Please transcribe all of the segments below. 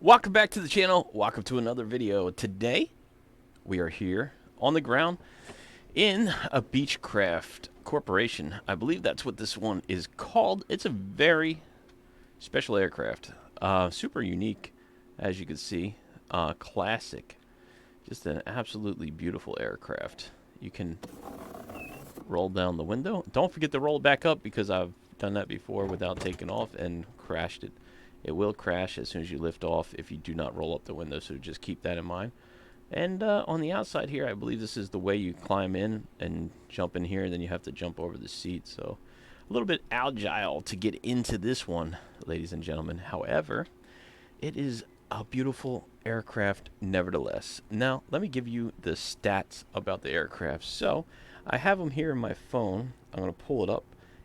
Welcome back to the channel. Welcome to another video. Today, we are here on the ground in a BEECHCRAFT Corporation. I believe that's what this one is called. It's a very special aircraft. Super unique, as you can see. Classic. Just an absolutely beautiful aircraft. You can roll down the window. Don't forget to roll it back up because I've done that before without taking off and crashed it. It will crash as soon as you lift off if you do not roll up the window, so just keep that in mind. And on the outside here, I believe this is the way you climb in and jump in here, and then you have to jump over the seat. So a little bit agile to get into this one, ladies and gentlemen. However, it is a beautiful aircraft nevertheless. Now, let me give you the stats about the aircraft. So I have them here in my phone. I'm going to pull it up.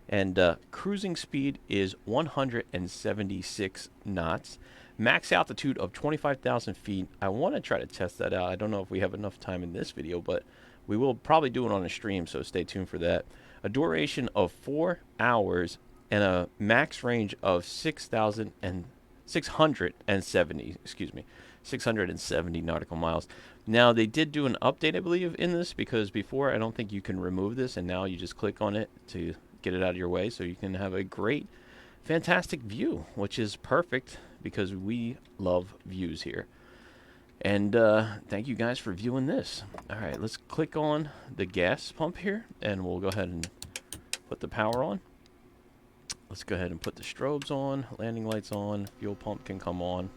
And cruising speed is 176 knots. Max altitude of 25,000 feet. I want to try to test that out. I don't know if we have enough time in this video, but we will probably do it on a stream, so stay tuned for that. A duration of 4 hours and a max range of 670 nautical miles. Now, they did do an update, I believe, in this, because before I don't think you can remove this, and now you just click on it to get it out of your way so you can have a great, fantastic view, which is perfect because we love views here. And thank you guys for viewing this. All right, let's click on the gas pump here, and we'll go ahead and put the power on. Let's go ahead and put the strobes on, landing lights on, fuel pump can come on.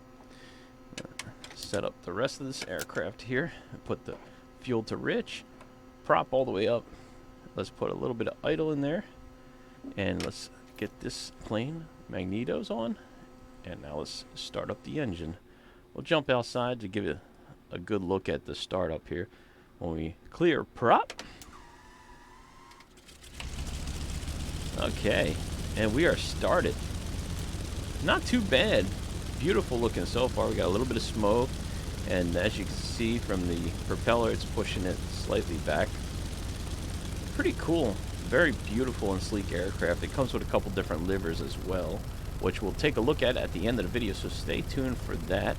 Set up the rest of this aircraft here, and put the fuel to rich, prop all the way up. Let's put a little bit of idle in there. And let's get this plane magnetos on. And now let's start up the engine. We'll jump outside to give you a good look at the startup here. When we clear prop. Okay. And we are started. Not too bad. Beautiful looking so far. We got a little bit of smoke. And as you can see from the propeller, it's pushing it slightly back. Pretty cool. Very beautiful and sleek aircraft. It comes with a couple different livers as well, which we'll take a look at the end of the video, so stay tuned for that.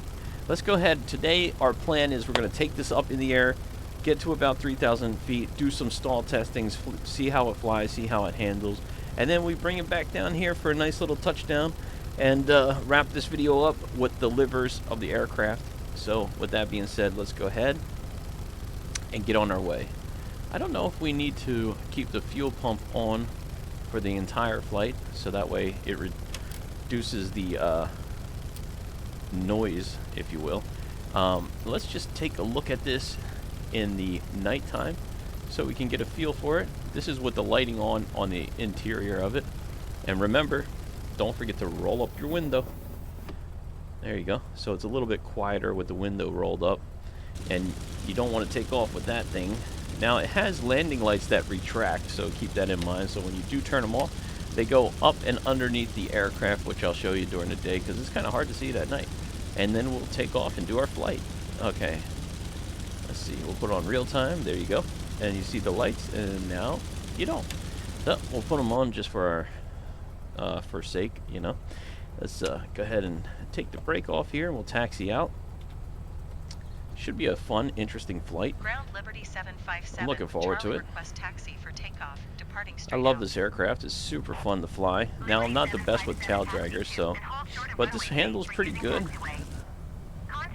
Let's go ahead. Today our plan is we're going to take this up in the air, get to about 3,000 feet, do some stall testings, see how it flies, see how it handles, and then we bring it back down here for a nice little touchdown and wrap this video up with the livers of the aircraft. So with that being said, let's go ahead and get on our way. I don't know if we need to keep the fuel pump on for the entire flight, so that way it reduces the noise, if you will. Let's just take a look at this in the nighttime so we can get a feel for it. This is with the lighting on the interior of it. And remember, don't forget to roll up your window. There you go. So it's a little bit quieter with the window rolled up. And you don't want to take off with that thing. Now, it has landing lights that retract, so keep that in mind. So when you do turn them off, they go up and underneath the aircraft, which I'll show you during the day because it's kind of hard to see it at night. And then we'll take off and do our flight. Okay. Let's see. We'll put it on real time. There you go. And you see the lights, and now you don't. So we'll put them on just for our for sake, you know. Let's go ahead and take the brake off here, and we'll taxi out. Should be a fun, interesting flight. Ground Liberty 757. I'm looking forward to it. Request taxi for takeoff, departing I straight love out. this aircraft. It's super fun to fly. Now, I'm not the best with tail draggers, but this handles pretty good.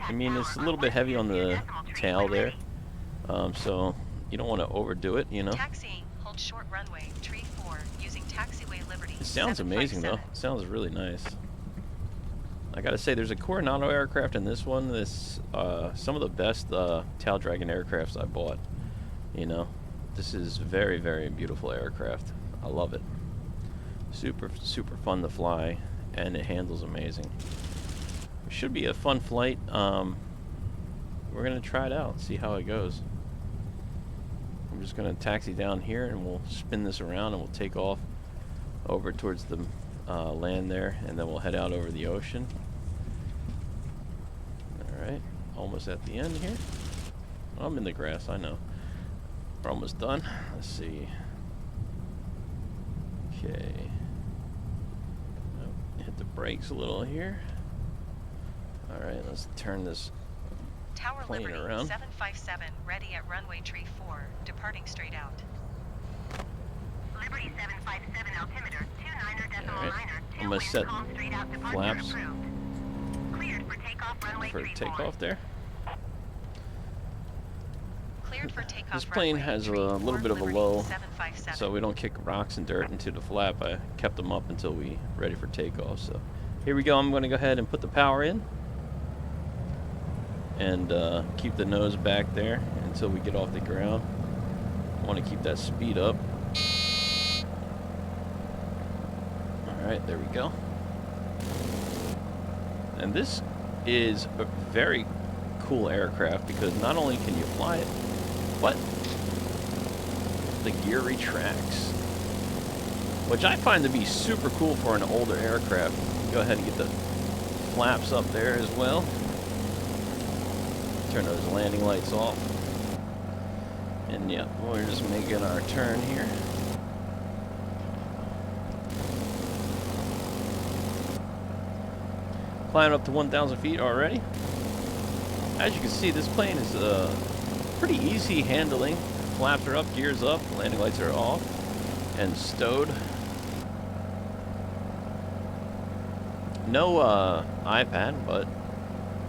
I mean, it's a little bit heavy on the tail there, so you don't want to overdo it, you know. Taxiing, hold short runway, tree 4, using taxiway Liberty. It sounds amazing, though. It sounds really nice. I gotta say, there's a Coronado aircraft in this one. This some of the best tail dragging aircrafts I bought. You know, this is very, very beautiful aircraft. I love it. Super, super fun to fly, and it handles amazing. It should be a fun flight. We're gonna try it out, see how it goes. I'm just gonna taxi down here, and we'll spin this around, and we'll take off over towards the land there, and then we'll head out over the ocean. Alright, almost at the end here. I'm in the grass, I know. We're almost done. Let's see. Okay. Hit the brakes a little here. Alright, Let's turn this Tower plane Liberty around. 757 ready at runway tree 4, departing straight out. Liberty 757 altimeter 29.9er. I'm gonna set flaps Cleared for takeoff runway for tree takeoff 4. there. Cleared for takeoff. This plane runway has a tree little 4, bit of a Liberty low, 757. so we don't kick rocks and dirt into the flap. I kept them up until we ready for takeoff. So here we go. I'm going to go ahead and put the power in and keep the nose back there until we get off the ground. I want to keep that speed up. Alright, there we go. And this is a very cool aircraft because not only can you fly it, but the gear retracts, which I find to be super cool for an older aircraft. Go ahead and get the flaps up there as well. Turn those landing lights off. And yeah, we're just making our turn here. Climbing up to 1,000 feet already. As you can see, this plane is pretty easy handling. Flaps are up, gears up, landing lights are off and stowed. No iPad, but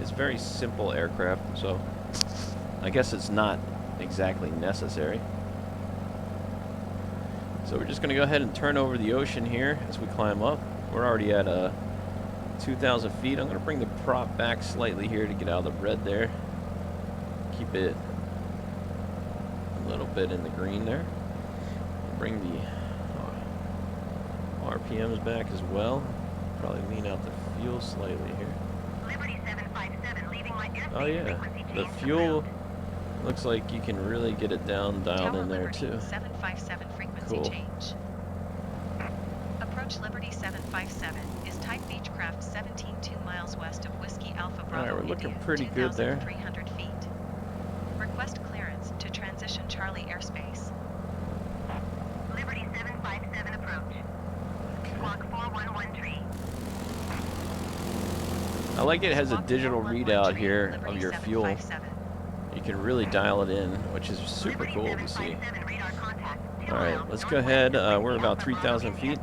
it's a very simple aircraft, so I guess it's not exactly necessary. So we're just going to go ahead and turn over the ocean here as we climb up. We're already at 2,000 feet. I'm going to bring the prop back slightly here to get out of the red there. Keep it a little bit in the green there. Bring the RPMs back as well. Probably lean out the fuel slightly here. Liberty 757 leaving my airspace. Oh yeah, the fuel looks like you can really get it down, dialed in there too. 757 frequency Cool. change. Approach Liberty 757 is type Beechcraft 17 2 miles west of Whiskey Alpha Bravo. Alright, we're looking India, pretty good there. 2,300 feet. Request clearance to transition Charlie airspace. Liberty 757 approach. Squawk 4113. I like it has a Squawk digital 4113, readout here Liberty of your fuel. 757. You can really dial it in, which is super cool to see. Alright, let's go ahead. We're about 3,000 feet.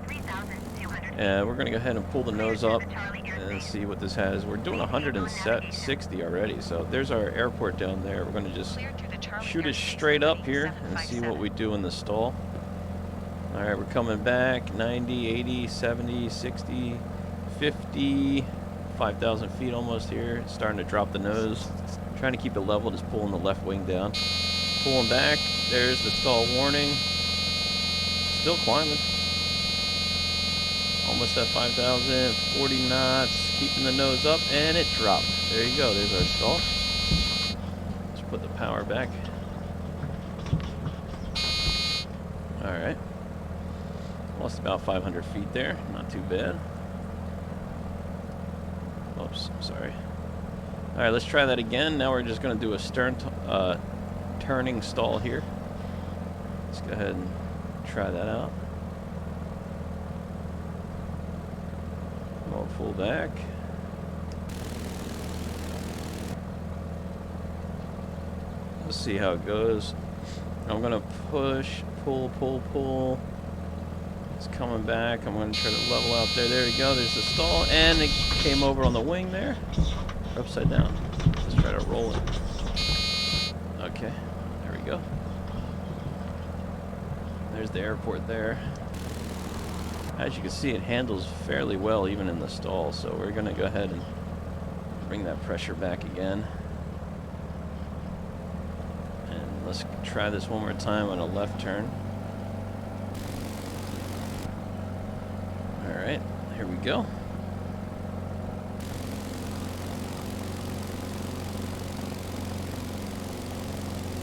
And we're going to go ahead and pull the nose up and see what this has. We're doing 160 already, so there's our airport down there. We're going to just shoot it straight up here and see what we do in the stall. Alright, we're coming back. 90, 80, 70, 60, 50, 5,000 feet almost here. It's starting to drop the nose. Trying to keep it level, just pulling the left wing down. Pulling back. There's the stall warning. Still climbing. Almost at 5,000, 40 knots, keeping the nose up, and it dropped. There you go, there's our stall. Let's put the power back. Alright. Lost about 500 feet there, not too bad. Oops, sorry. Alright, let's try that again. Now we're just going to do a stern turning stall here. Let's go ahead and try that out. I'll pull back. Let's see how it goes. I'm gonna push, pull. It's coming back. I'm gonna try to level out there. There we go. There's the stall, and it came over on the wing there. Upside down. Let's try to roll it. Okay, there we go. There's the airport there. As you can see, it handles fairly well even in the stall, so we're going to go ahead and bring that pressure back again. And let's try this one more time on a left turn. Alright, here we go.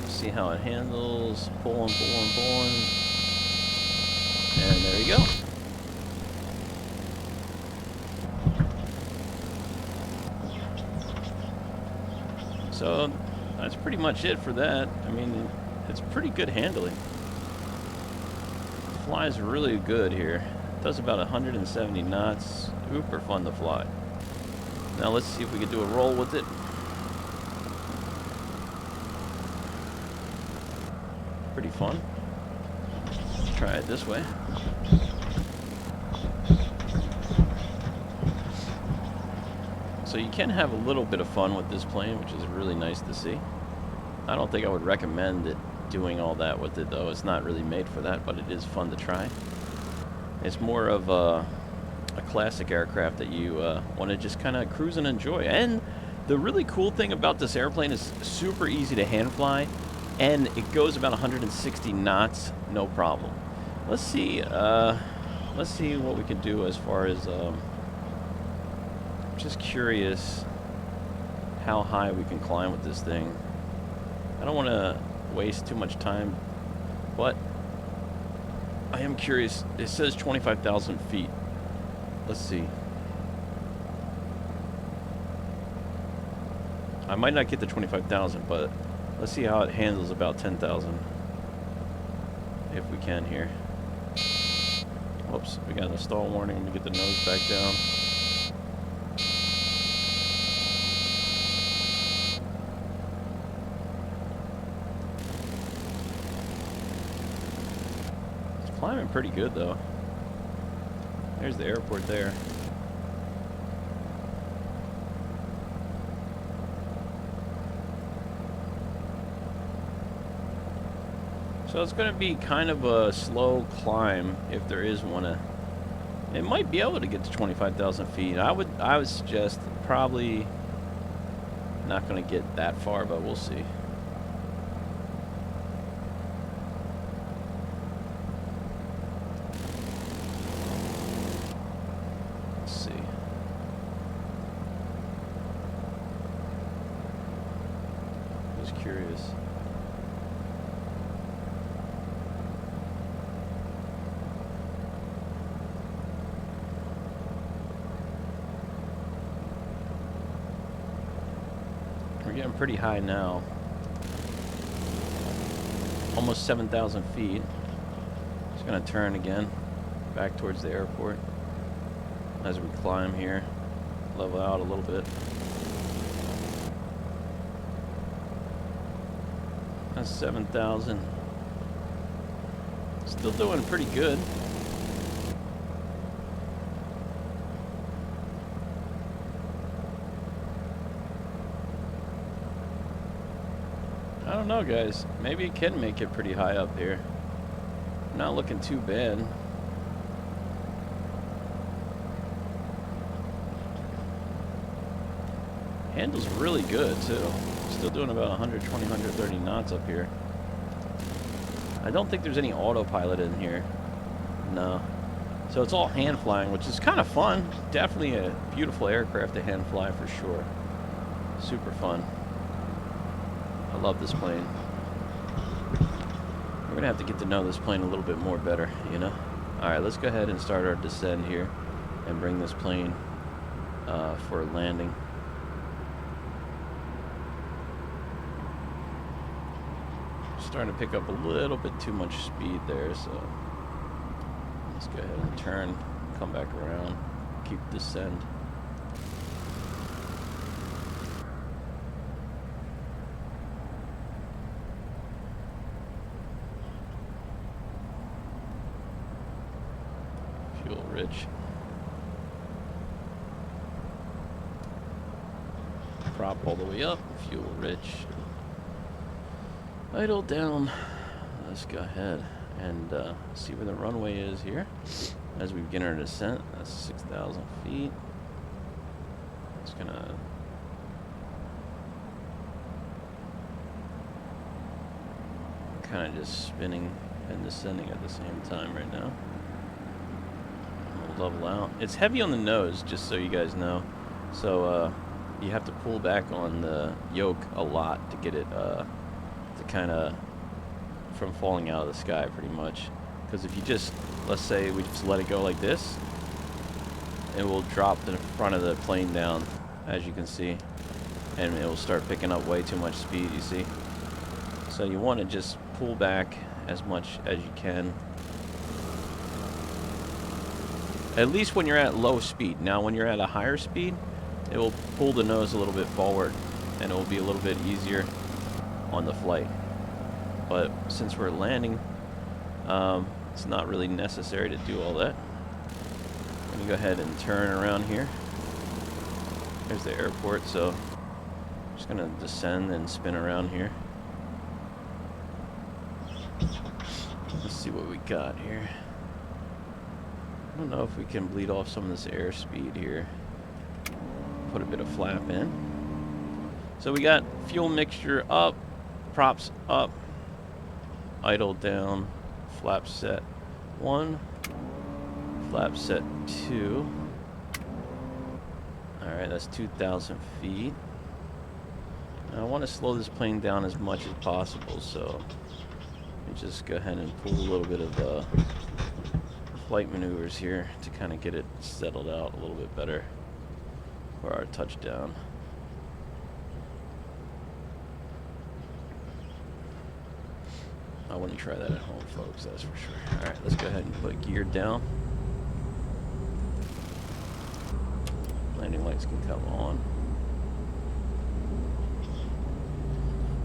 See how it handles. Pulling. And there we go. So that's pretty much it for that. I mean, it's pretty good handling. Flies really good here. Does about 170 knots. Super fun to fly. Now let's see if we can do a roll with it. Pretty fun. Let's try it this way. So you can have a little bit of fun with this plane, which is really nice to see. I don't think I would recommend it doing all that with it, though. It's not really made for that, but it is fun to try. It's more of a classic aircraft that you want to just kind of cruise and enjoy. And the really cool thing about this airplane is super easy to hand fly, and it goes about 160 knots, no problem. Let's see what we can do as far as just curious how high we can climb with this thing. I don't want to waste too much time, but I am curious. It says 25,000 feet. Let's see. I might not get to 25,000, but let's see how it handles about 10,000. If we can here. Whoops, we got a stall warning. Let me get the nose back down. It's climbing pretty good though. There's the airport there. So it's going to be kind of a slow climb if there is one. It might be able to get to 25,000 feet. I would suggest probably not going to get that far, but we'll see. Let's see. Just curious. We're getting pretty high now. Almost 7,000 feet. Just gonna turn again, back towards the airport. As we climb here, level out a little bit. That's 7,000. Still doing pretty good. I don't know, guys. Maybe it can make it pretty high up here. Not looking too bad. Handles really good, too. Still doing about 120, 130 knots up here. I don't think there's any autopilot in here. No. So it's all hand flying, which is kind of fun. Definitely a beautiful aircraft to hand fly for sure. Super fun. I love this plane. We're gonna have to get to know this plane a little bit more better, you know? Alright, let's go ahead and start our descent here and bring this plane for landing. Starting to pick up a little bit too much speed there, so let's go ahead and turn, come back around, keep descend. Fuel rich. Prop all the way up, fuel rich. Idle down. Let's go ahead and see where the runway is here as we begin our descent. That's 6,000 feet. It's gonna kind of just spinning and descending at the same time right now. We'll level out. It's heavy on the nose, just so you guys know. So you have to pull back on the yoke a lot to get it to kind of from falling out of the sky, pretty much. Because if you just, let's say we just let it go like this, it will drop the front of the plane down, as you can see, and it will start picking up way too much speed, you see. So you want to just pull back as much as you can, at least when you're at low speed. Now when you're at a higher speed, it will pull the nose a little bit forward, and it will be a little bit easier on the flight. But since we're landing, it's not really necessary to do all that. I'm going to go ahead and turn around here. There's the airport, so I'm just going to descend and spin around here. Let's see what we got here. I don't know if we can bleed off some of this airspeed here. Put a bit of flap in. So we got fuel mixture up, props up, idle down, flap set 1, flap set 2. Alright, that's 2,000 feet. Now I want to slow this plane down as much as possible, so let me just go ahead and pull a little bit of flight maneuvers here to kind of get it settled out a little bit better for our touchdown. I wouldn't try that at home, folks, that's for sure. Alright, let's go ahead and put gear down. Landing lights can come on.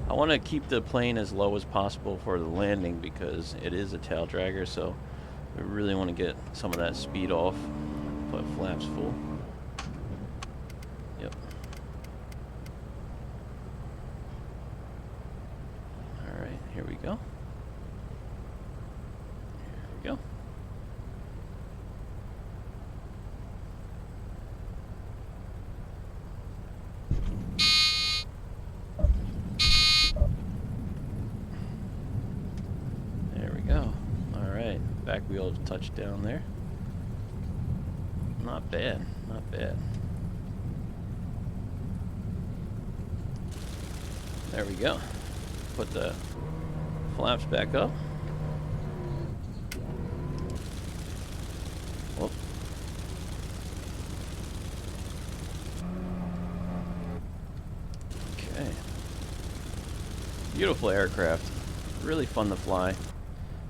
I want to keep the plane as low as possible for the landing because it is a tail dragger, so we really want to get some of that speed off. Put flaps full. Yep. Alright, here we go. Here we go. Back wheel touch down there. Not bad, not bad. There we go. Put the flaps back up. Whoop. Okay. Beautiful aircraft. Really fun to fly.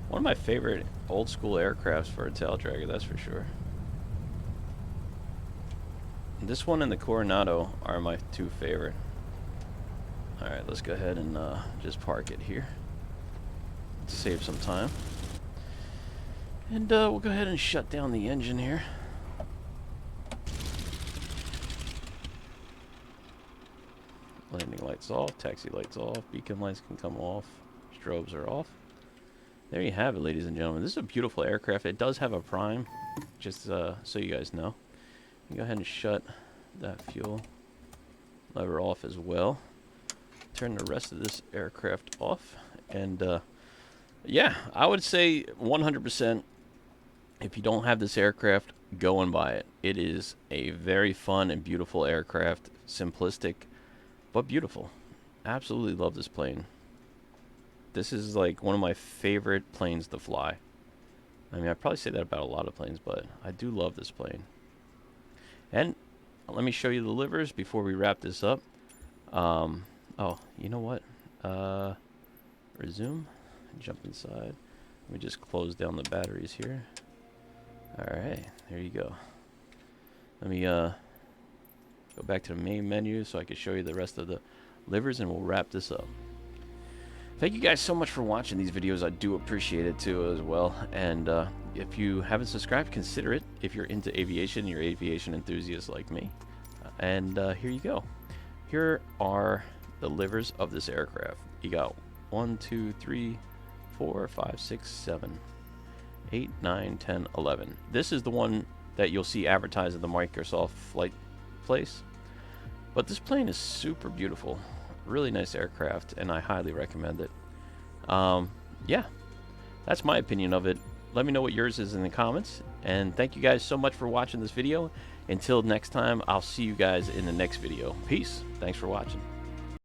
One of my favorite old school aircrafts for a tail dragger, that's for sure. This one and the Coronado are my two favorite. Alright, let's go ahead and just park it here to save some time. And we'll go ahead and shut down the engine here. Landing lights off, taxi lights off, beacon lights can come off, strobes are off. There you have it, ladies and gentlemen. This is a beautiful aircraft. It does have a prime, just so you guys know. You go ahead and shut that fuel lever off as well. Turn the rest of this aircraft off. And, yeah, I would say 100%, if you don't have this aircraft, go and buy it. It is a very fun and beautiful aircraft. Simplistic, but beautiful. Absolutely love this plane. This is like one of my favorite planes to fly. I mean, I probably say that about a lot of planes, but I do love this plane. And let me show you the livers before we wrap this up. Oh, you know what? Resume. Jump inside. Let me just close down the batteries here. Alright, there you go. Let me go back to the main menu so I can show you the rest of the livers, and we'll wrap this up. Thank you guys so much for watching these videos. I do appreciate it too as well. And if you haven't subscribed, consider it if you're into aviation, you're an aviation enthusiast like me. And here you go. Here are the livers of this aircraft. You got 1, 2, 3, 4, 5, 6, 7, 8, 9, 10, 11. This is the one that you'll see advertised at the Microsoft flight place. But this plane is super beautiful. Really nice aircraft, and I highly recommend it. Yeah, that's my opinion of it. Let me know what yours is in the comments, and thank you guys so much for watching this video. Until next time, I'll see you guys in the next video. Peace. Thanks for watching.